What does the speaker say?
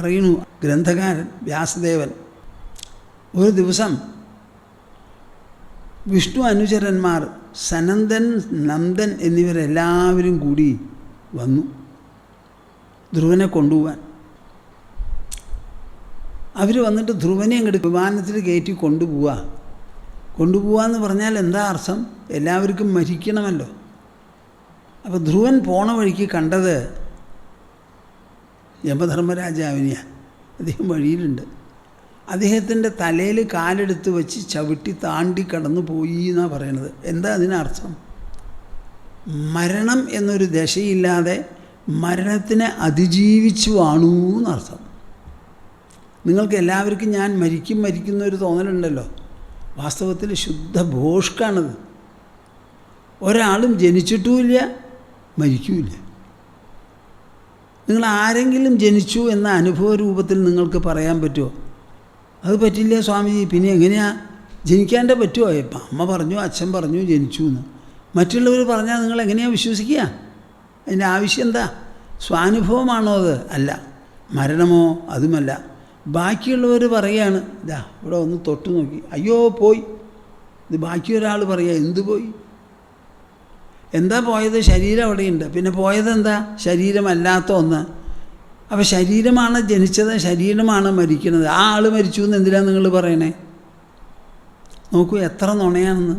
പറയുന്നു ഗ്രന്ഥകാരൻ വ്യാസദേവൻ. ഒരു ദിവസം വിഷ്ണു അനുചരന്മാർ സനന്ദൻ, നന്ദൻ എന്നിവരെല്ലാവരും കൂടി വന്നു ധ്രുവനെ കൊണ്ടുപോകാൻ. അവർ വന്നിട്ട് ധ്രുവനെ അങ്ങോട്ട് വിമാനത്തിൽ കയറ്റി കൊണ്ടുപോവാന്ന് പറഞ്ഞാൽ എന്താ അർത്ഥം? എല്ലാവർക്കും മരിക്കണമല്ലോ. അപ്പോൾ ധ്രുവൻ പോണ വഴിക്ക് കണ്ടത് യമധർമ്മരാജാവിനെയാണ്. അദ്ദേഹം വഴിയിലുണ്ട്. അദ്ദേഹത്തിൻ്റെ തലയിൽ കാലെടുത്ത് വെച്ച് ചവിട്ടി താണ്ടി കടന്നു പോയി എന്നാണ് പറയണത്. എന്താ അതിനർത്ഥം? മരണം എന്നൊരു ദശയില്ലാതെ മരണത്തിനെ അതിജീവിച്ചു വാണു എന്നർത്ഥം. നിങ്ങൾക്ക് എല്ലാവർക്കും ഞാൻ മരിക്കുന്നൊരു തോന്നലുണ്ടല്ലോ. വാസ്തവത്തിൽ ശുദ്ധ ഭോഷ്കാണത്. ഒരാളും ജനിച്ചിട്ടുമില്ല, മരിക്കുമില്ല. നിങ്ങൾ ആരെങ്കിലും ജനിച്ചു എന്ന അനുഭവ രൂപത്തിൽ നിങ്ങൾക്ക് പറയാൻ പറ്റുമോ? അത് പറ്റില്ല സ്വാമിജി. പിന്നെ എങ്ങനെയാണ് ജനിക്കാണ്ട് പറ്റുമോ? ഇപ്പം അമ്മ പറഞ്ഞു, അച്ഛൻ പറഞ്ഞു ജനിച്ചു എന്ന്. മറ്റുള്ളവർ പറഞ്ഞാൽ നിങ്ങൾ എങ്ങനെയാണ് വിശ്വസിക്കുക? അതിൻ്റെ ആവശ്യം എന്താ? സ്വാനുഭവമാണോ അത്? അല്ല. മരണമോ? അതുമല്ല. ബാക്കിയുള്ളവർ പറയുകയാണ്, ഇതാ ഇവിടെ ഒന്ന് തൊട്ട് നോക്കി, അയ്യോ പോയി. ഇത് ബാക്കി ഒരാൾ പറയുക, എന്ത് പോയി? എന്താ പോയത്? ശരീരം അവിടെയുണ്ട്. പിന്നെ പോയതെന്താ? ശരീരമല്ലാത്ത ഒന്ന്. അപ്പോൾ ശരീരമാണ് ജനിച്ചത്, ശരീരമാണ് മരിക്കുന്നത്. ആ ആൾ മരിച്ചു എന്ന് എന്തിനാണ് നിങ്ങൾ പറയണേ? നോക്കൂ എത്ര നുണയാണെന്ന്.